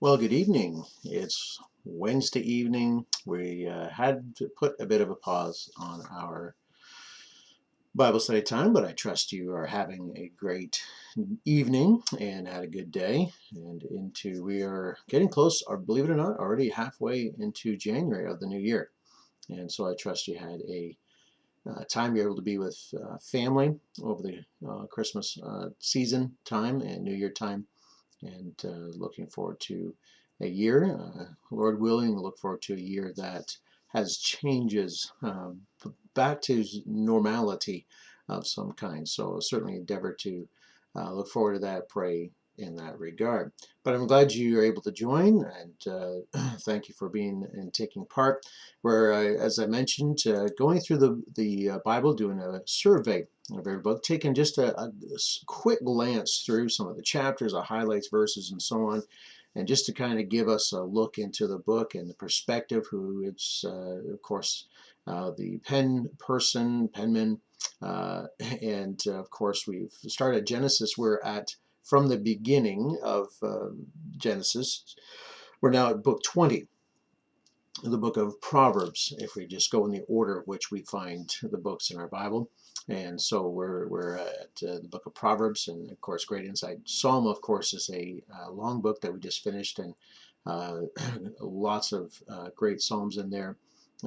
Well, good evening. It's Wednesday evening. We had to put a bit of a pause on our Bible study time, but I trust you are having a great evening and had a good day. We are getting close, or believe it or not, already halfway into January of the new year. And so I trust you had a time you're able to be with family over the Christmas season time and New Year time, and looking forward to a year, Lord willing, look forward to a year that has changes back to normality of some kind. So certainly endeavor to look forward to that, pray in that regard. But I'm glad you are able to join, and thank you for being and taking part. Where, as I mentioned, going through the Bible, doing a survey of every book, taking just a quick glance through some of the chapters, the highlights, verses, and so on, and just to kind of give us a look into the book and the perspective, who it's, of course, the penman, and of course, we've started Genesis. We're at from the beginning of Genesis. We're now at book 20, the book of Proverbs, if we just go in the order of which we find the books in our Bible. And so we're at the book of Proverbs, and of course, great insight. Psalm, of course, is a long book that we just finished, and uh, lots of great psalms in there,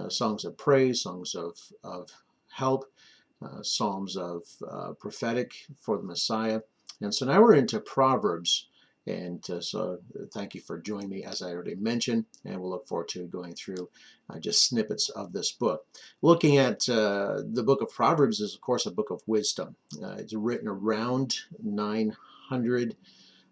songs of praise, songs of help, psalms of prophetic for the Messiah. And so now we're into Proverbs. And so thank you for joining me, as I already mentioned, and we'll look forward to going through just snippets of this book. Looking at the book of Proverbs is, of course, a book of wisdom. It's written around 900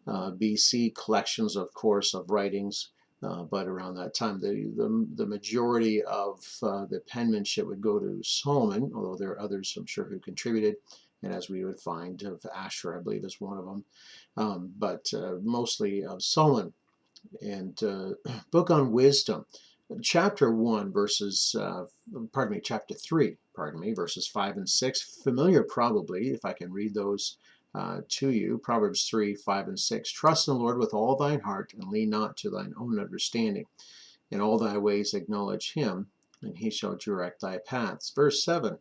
BC, collections, of course, of writings. But around that time, the majority of the penmanship would go to Solomon, although there are others, I'm sure, who contributed. And as we would find, of Asher, I believe, is one of them. But mostly of Solomon. And book on wisdom, chapter 1, chapter 3, verses 5 and 6. Familiar, probably, if I can read those to you. Proverbs 3, 5 and 6. Trust in the Lord with all thine heart, and lean not to thine own understanding. In all thy ways acknowledge him, and he shall direct thy paths. Verse 7.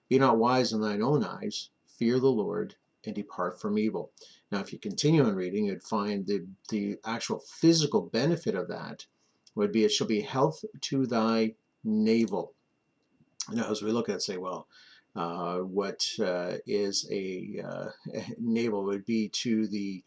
Be not wise in thine own eyes, fear the Lord, and depart from evil. Now, if you continue on reading, you'd find the actual physical benefit of that would be, it shall be health to thy navel. Now, as we look at it, say, well, what is a navel would be to the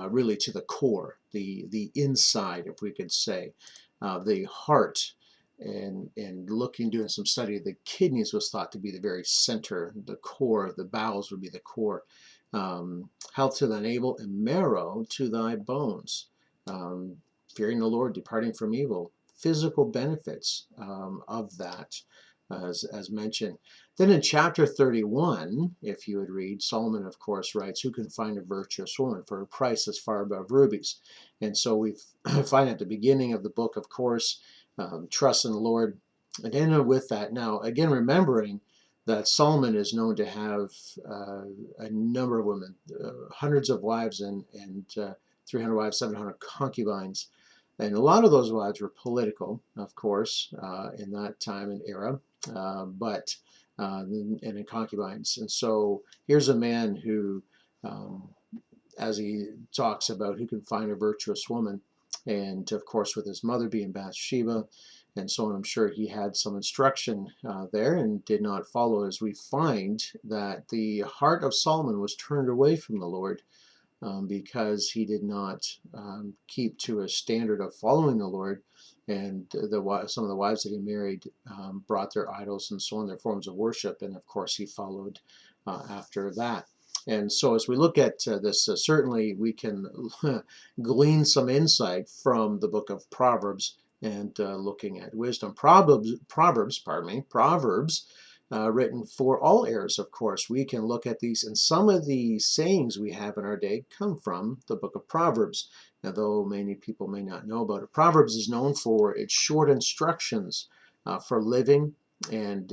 really to the core, the inside, if we could say, the heart. And doing some study, the kidneys was thought to be the very center, the core. The bowels would be the core. Health to thy navel, and marrow to thy bones. Um, Fearing the Lord, departing from evil. Physical benefits of that, as mentioned. Then in chapter 31, if you would read, Solomon, of course, writes, who can find a virtuous woman for a price as far above rubies? And so we find at the beginning of the book, of course, trust in the Lord. And then with that, now, again, remembering that Solomon is known to have a number of women, hundreds of wives, and 300 wives, 700 concubines. And a lot of those wives were political, of course, in that time and era, but and in concubines. And so here's a man who, um, as he talks about who can find a virtuous woman, and of course with his mother being Bathsheba, and so on, I'm sure he had some instruction there and did not follow, as we find that the heart of Solomon was turned away from the Lord because he did not keep to a standard of following the Lord. And some of the wives that he married brought their idols and so on, their forms of worship, and of course he followed after that. And so as we look at this, certainly we can glean some insight from the book of Proverbs, and looking at wisdom. Proverbs, written for all eras, of course. We can look at these, and some of the sayings we have in our day come from the book of Proverbs. Now, though many people may not know about it, Proverbs is known for its short instructions for living and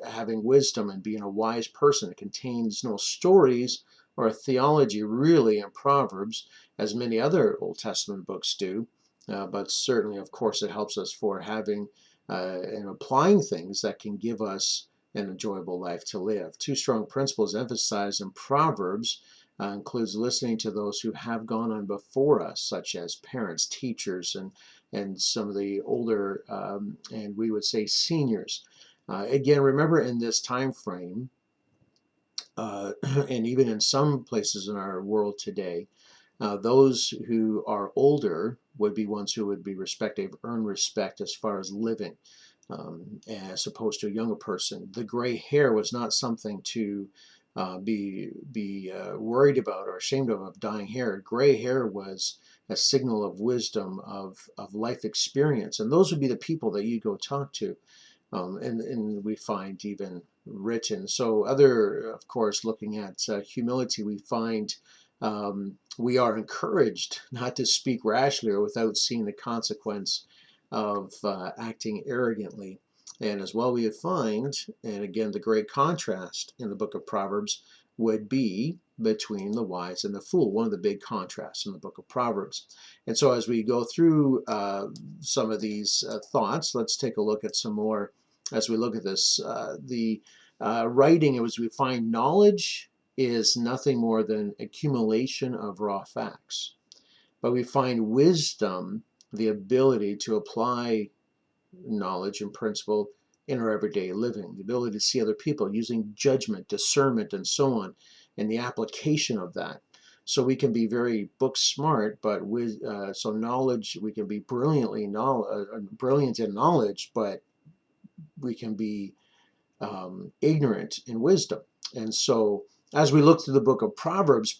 having wisdom and being a wise person. It contains no stories or theology really in Proverbs, as many other Old Testament books do. But certainly, of course, it helps us for having and applying things that can give us an enjoyable life to live. Two strong principles emphasized in Proverbs includes listening to those who have gone on before us, such as parents, teachers, and some of the older, and we would say seniors. Again, remember in this time frame, and even in some places in our world today, those who are older would be ones who would be respected, earn respect as far as living, as opposed to a younger person. The gray hair was not something to be worried about or ashamed of dying hair. Gray hair was a signal of wisdom, of life experience, and those would be the people that you go talk to. And we find even written. So other, of course, looking at humility, we find we are encouraged not to speak rashly or without seeing the consequence of acting arrogantly. And as well, we find, and again, the great contrast in the book of Proverbs would be between the wise and the fool, one of the big contrasts in the book of Proverbs. And so as we go through some of these thoughts, let's take a look at some more as we look at this. The writing, as we find knowledge is nothing more than accumulation of raw facts. But we find wisdom, the ability to apply knowledge and principle in our everyday living, the ability to see other people using judgment, discernment, and so on, and the application of that. So we can be very book smart, but with so knowledge, we can be brilliant in knowledge, but we can be ignorant in wisdom. And so as we look through the book of Proverbs,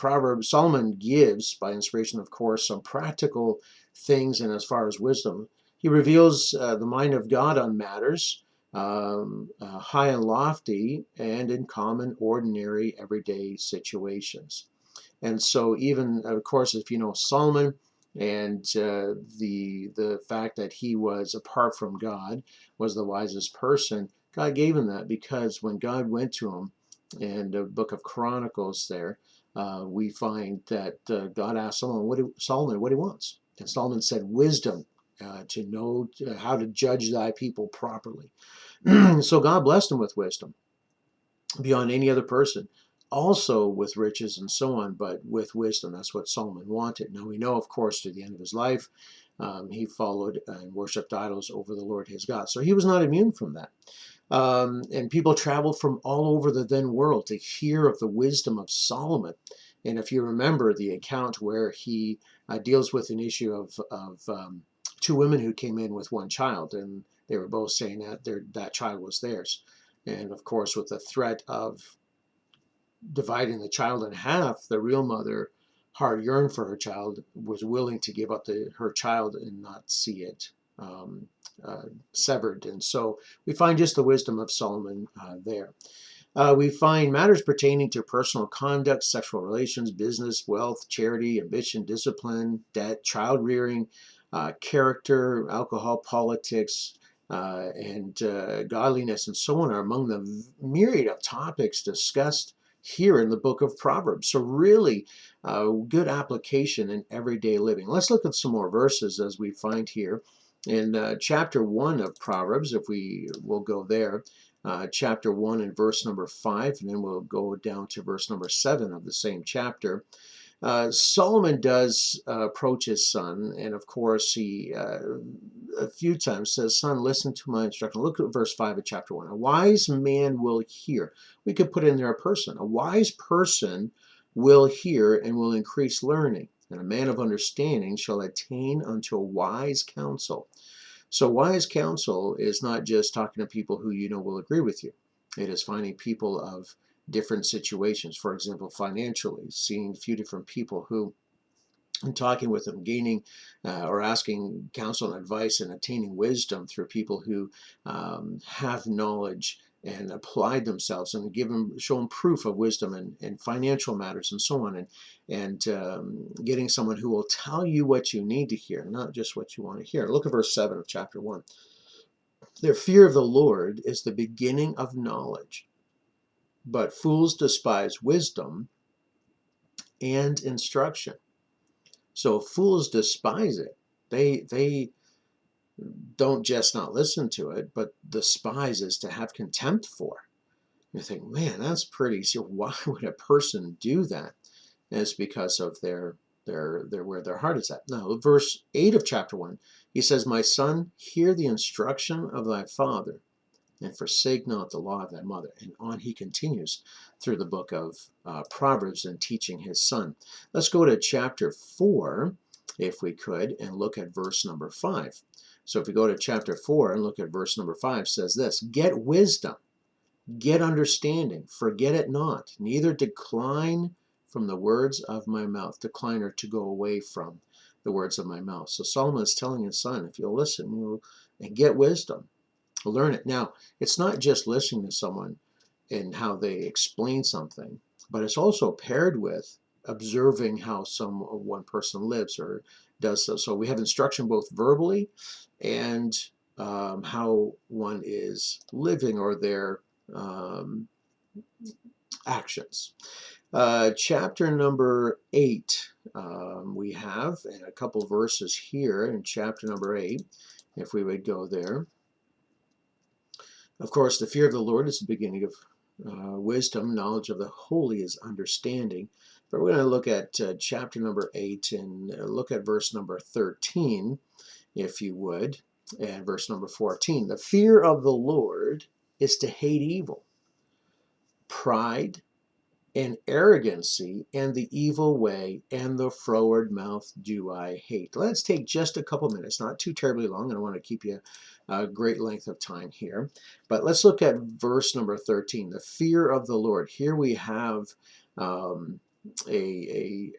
Solomon gives, by inspiration of course, some practical things, and as far as wisdom, he reveals the mind of God on matters high and lofty and in common, ordinary, everyday situations. And so even, of course, if you know Solomon and the fact that he was, apart from God, was the wisest person, God gave him that because when God went to him in the book of Chronicles there, we find that God asked Solomon what he wants. And Solomon said, wisdom, to know how to judge thy people properly. So God blessed him with wisdom beyond any other person, also with riches and so on, but with wisdom. That's what Solomon wanted. Now we know, of course, to the end of his life, he followed and worshipped idols over the Lord his God. So he was not immune from that. And people traveled from all over the then world to hear of the wisdom of Solomon. And if you remember the account where he deals with an issue of two women who came in with one child, and they were both saying that that child was theirs. And of course, with the threat of dividing the child in half, the real mother, heart yearned for her child, was willing to give up her child and not see it severed. And so we find just the wisdom of Solomon there. We find matters pertaining to personal conduct, sexual relations, business, wealth, charity, ambition, discipline, debt, child rearing, character, alcohol, politics, and godliness, and so on are among the myriad of topics discussed here in the book of Proverbs. So really good application in everyday living. Let's look at some more verses as we find here in chapter 1 of Proverbs, if we will go there. Chapter 1 and verse number 5, and then we'll go down to verse number 7 of the same chapter. Solomon does approach his son, and of course he a few times says, son, listen to my instruction. Look at verse 5 of chapter 1. A wise man will hear. We could put in there a person. A wise person will hear and will increase learning, and a man of understanding shall attain unto a wise counsel. So wise counsel is not just talking to people who you know will agree with you. It is finding people of different situations. For example, financially, seeing a few different people who, and talking with them, gaining or asking counsel and advice and attaining wisdom through people who have knowledge and applied themselves and show them proof of wisdom in financial matters and so on, and getting someone who will tell you what you need to hear, not just what you want to hear. Look at verse 7 of chapter 1. Their fear of the Lord is the beginning of knowledge, but fools despise wisdom and instruction. So fools despise it. They don't just not listen to it, but despise is to have contempt for. You think, man, that's pretty. So why would a person do that? And it's because of their where their heart is at. Now, verse 8 of chapter 1, he says, "My son, hear the instruction of thy father, and forsake not the law of thy mother." And on he continues through the book of Proverbs and teaching his son. Let's go to chapter 4, if we could, and look at verse number 5. So if we go to chapter 4 and look at verse number 5, says this, "Get wisdom, get understanding, forget it not, neither decline from the words of my mouth." Decline, or to go away from the words of my mouth. So Solomon is telling his son, if you'll listen, and get wisdom, learn it. Now, it's not just listening to someone and how they explain something, but it's also paired with observing how one person lives or does so. So we have instruction both verbally and how one is living, or their um, actions. Chapter number 8, we have, and a couple verses here in chapter number 8, if we would go there. Of course, the fear of the Lord is the beginning of wisdom. Knowledge of the holy is understanding. But we're going to look at chapter number 8 and look at verse number 13, if you would, and verse number 14. "The fear of the Lord is to hate evil, pride, and arrogancy, and the evil way, and the froward mouth do I hate." Let's take just a couple minutes, not too terribly long. I don't want to keep you a great length of time here. But let's look at verse number 13, the fear of the Lord. Here we have um, a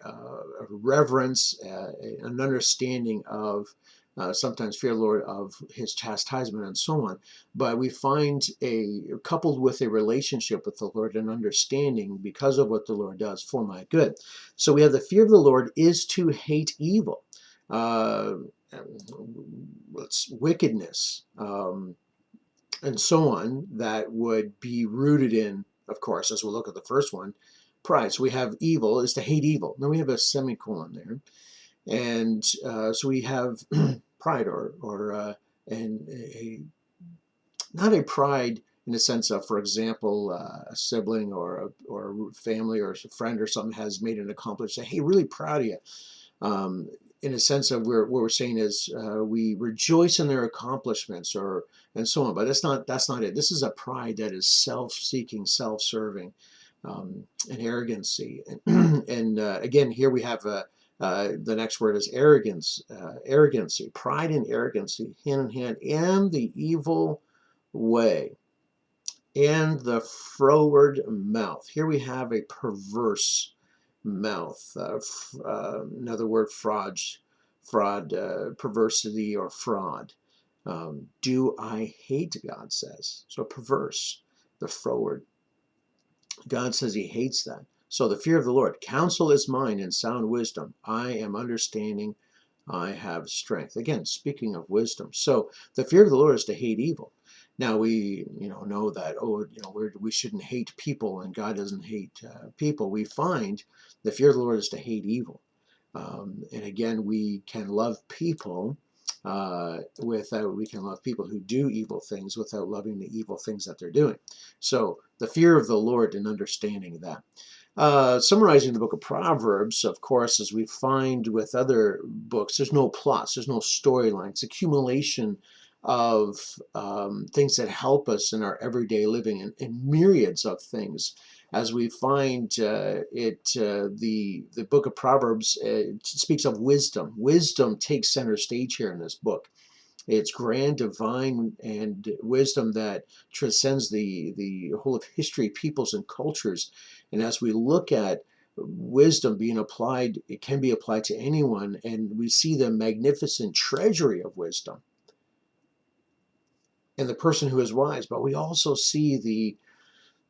reverence, an understanding of sometimes fear of the Lord, of his chastisement and so on. But we find coupled with a relationship with the Lord, and understanding because of what the Lord does for my good. So we have the fear of the Lord is to hate evil. Uh, Wickedness, and so on, that would be rooted in, of course, as we'll look at the first one, pride. So we have evil is to hate evil. Now we have a semicolon there. And so we have pride, and not a pride in the sense of, for example, a sibling or a family or a friend or something has made an accomplishment. Say, hey, really proud of you. Um, in a sense of what we're saying is we rejoice in their accomplishments, or and so on. But that's not it. This is a pride that is self-seeking, self-serving, and arrogancy. And again, here we have the next word is arrogance, arrogancy, pride and arrogancy, hand in hand, and the evil way, and the froward mouth. Here we have a perverse mouth. Another word, fraud, perversity or fraud. Do I hate, God says. So perverse, the froward. God says he hates that. So the fear of the Lord. Counsel is mine and sound wisdom. I am understanding. I have strength. Again, speaking of wisdom. So the fear of the Lord is to hate evil. Now we, know that, we shouldn't hate people, and God doesn't hate people. We find the fear of the Lord is to hate evil. And again, we can love people we can love people who do evil things without loving the evil things that they're doing. So the fear of the Lord and understanding that. Summarizing the book of Proverbs, of course, as we find with other books, there's no plots, there's no storylines. It's accumulation of things that help us in our everyday living, and myriads of things. As we find the book of Proverbs speaks of wisdom. Wisdom takes center stage here in this book. It's grand, divine, and wisdom that transcends the whole of history, peoples, and cultures. And as we look at wisdom being applied, it can be applied to anyone, and we see the magnificent treasury of wisdom in the person who is wise. But we also see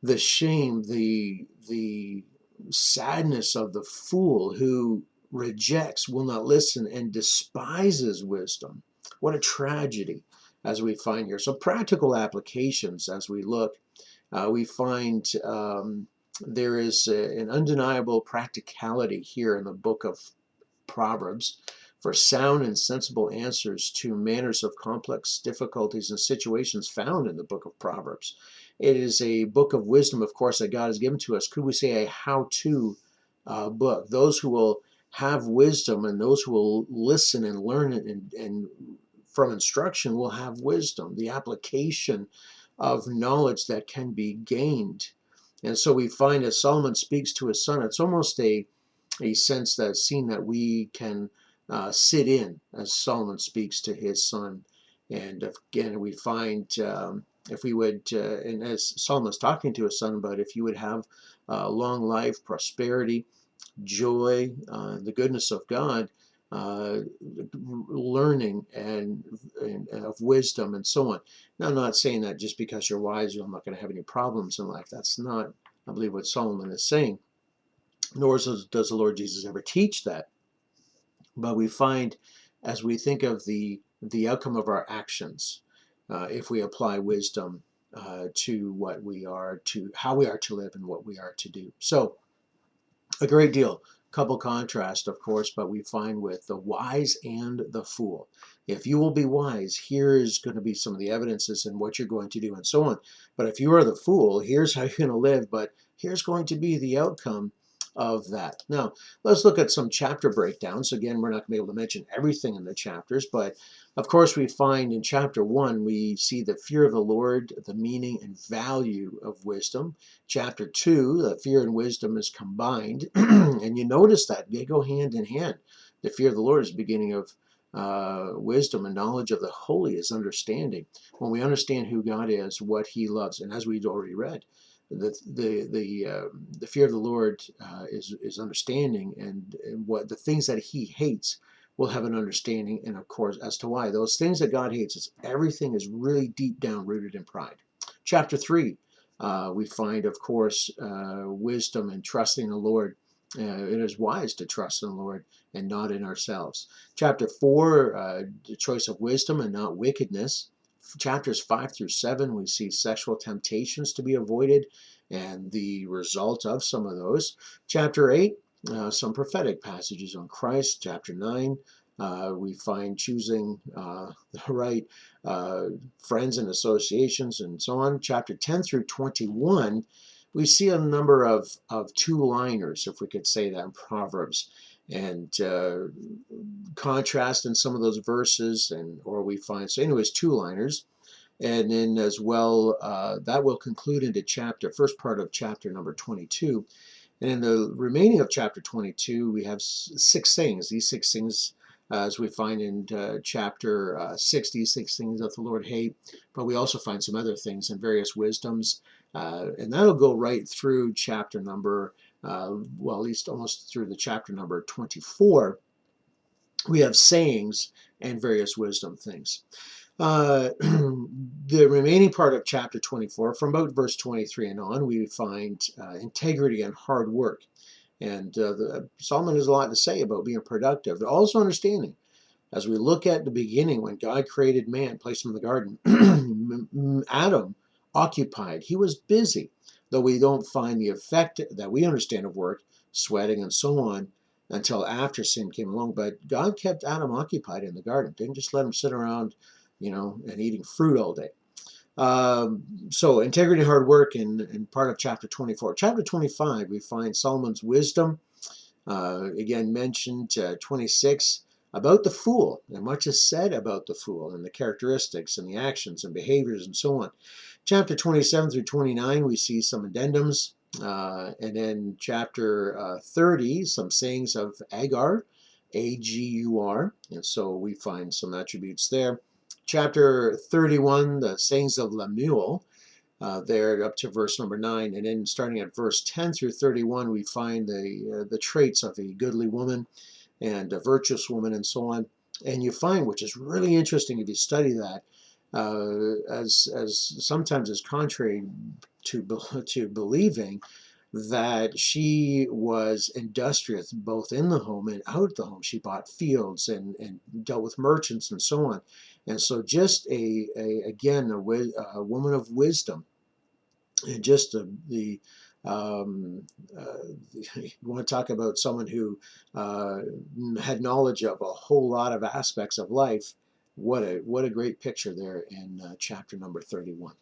the shame, the sadness of the fool who rejects, will not listen, and despises wisdom. What a tragedy, as we find here. So practical applications as we look, we find there is an undeniable practicality here in the book of Proverbs for sound and sensible answers to manners of complex difficulties and situations found in the book of Proverbs. It is a book of wisdom, of course, that God has given to us. Could we say a how-to book? Those who will have wisdom and those who will listen and learn it and from instruction will have wisdom, the application of knowledge that can be gained. And so we find as Solomon speaks to his son, it's almost a sense that scene that we can sit in as Solomon speaks to his son. And again, we find if we would, and as Solomon's talking to his son, but if you would have long life, prosperity, joy, the goodness of God, uh, learning and of wisdom and so on. Now, I'm not saying that just because you're wise, you're not going to have any problems in life. That's not, I believe, what Solomon is saying. Nor does the Lord Jesus ever teach that. But we find, as we think of the outcome of our actions, if we apply wisdom to what we are to, how we are to live and what we are to do. So a great deal. Couple contrast, of course, but we find with the wise and the fool. If you will be wise, here is going to be some of the evidences and what you're going to do and so on. But if you are the fool, here's how you're going to live, but here's going to be the outcome of that. Now, let's look at some chapter breakdowns. Again, we're not going to be able to mention everything in the chapters, but of course we find in chapter 1, we see the fear of the Lord, the meaning and value of wisdom. Chapter 2, the fear and wisdom is combined, and you notice that they go hand in hand. The fear of the Lord is the beginning of wisdom, and knowledge of the holy is understanding. When we understand who God is, what He loves, and as we've already read, the fear of the Lord is understanding, and what the things that He hates will have an understanding, and of course as to why those things that God hates is everything is really deep down rooted in pride. Chapter 3. We find, of course, wisdom and trusting the Lord. It is wise to trust in the Lord and not in ourselves. Chapter 4, the choice of wisdom and not wickedness. Chapters 5 through 7, we see sexual temptations to be avoided and the result of some of those. Chapter 8, some prophetic passages on Christ. Chapter 9, we find choosing the right friends and associations and so on. Chapter 10 through 21, we see a number of two-liners, if we could say that, in Proverbs, and contrast in some of those verses, and or we find, so anyways, two-liners. And then as well, that will conclude into first part of chapter number 22. And in the remaining of chapter 22, we have 6 things. These 6 things, as we find in chapter 60, 6 things that the Lord hate. But we also find some other things in various wisdoms. And that'll go right through chapter number, well, at least almost through the chapter number 24. We have sayings and various wisdom things. The remaining part of chapter 24, from about verse 23 and on, we find integrity and hard work. And Solomon has a lot to say about being productive, but also understanding. As we look at the beginning, when God created man, placed him in the garden, Adam occupied. He was busy, though we don't find the effect that we understand of work, sweating and so on, until after sin came along. But God kept Adam occupied in the garden. Didn't just let him sit around, and eating fruit all day. So integrity, hard work, in part of chapter 24. Chapter 25, we find Solomon's wisdom. Again, mentioned 26 about the fool, and much is said about the fool and the characteristics and the actions and behaviors and so on. Chapter 27 through 29, we see some addendums. And then chapter 30, some sayings of Agur, A-G-U-R, and so we find some attributes there. Chapter 31, the sayings of Lemuel, there up to verse number 9, and then starting at verse 10 through 31, we find the traits of a goodly woman and a virtuous woman and so on. And you find, which is really interesting if you study that, as sometimes is contrary to believing, that she was industrious both in the home and out the home. She bought fields and dealt with merchants and so on. And so just again, a woman of wisdom, and just the You want to talk about someone who uh, had knowledge of a whole lot of aspects of life. What a great picture there in chapter number 31.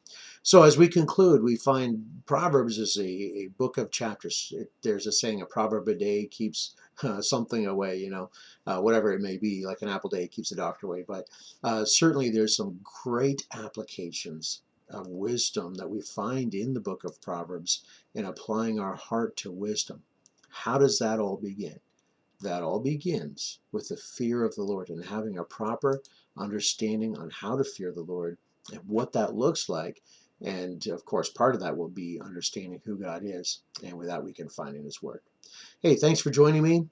So as we conclude, we find Proverbs is a book of chapters. There's a saying, a proverb a day keeps something away, whatever it may be, like an apple day keeps the doctor away. But certainly there's some great applications of wisdom that we find in the book of Proverbs in applying our heart to wisdom. How does that all begin? That all begins with the fear of the Lord and having a proper understanding on how to fear the Lord and what that looks like. And of course, part of that will be understanding who God is, and with that we can find in His Word. Hey, thanks for joining me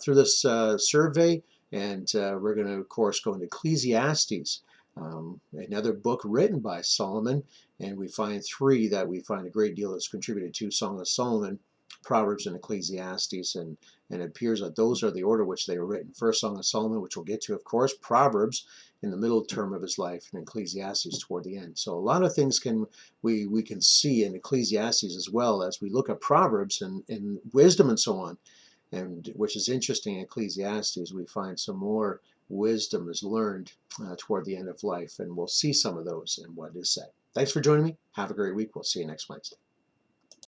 through this survey, and we're going to, of course, go into Ecclesiastes, another book written by Solomon, and we find three that we find a great deal that's contributed to: Song of Solomon, Proverbs, and Ecclesiastes, and it appears that those are the order which they were written. First, Song of Solomon, which we'll get to, of course, Proverbs in the middle term of his life, and Ecclesiastes toward the end. So a lot of things we can see in Ecclesiastes as well as we look at Proverbs and wisdom and so on. And which is interesting in Ecclesiastes, we find some more wisdom is learned toward the end of life, and we'll see some of those in what is said. Thanks for joining me. Have a great week. We'll see you next Wednesday.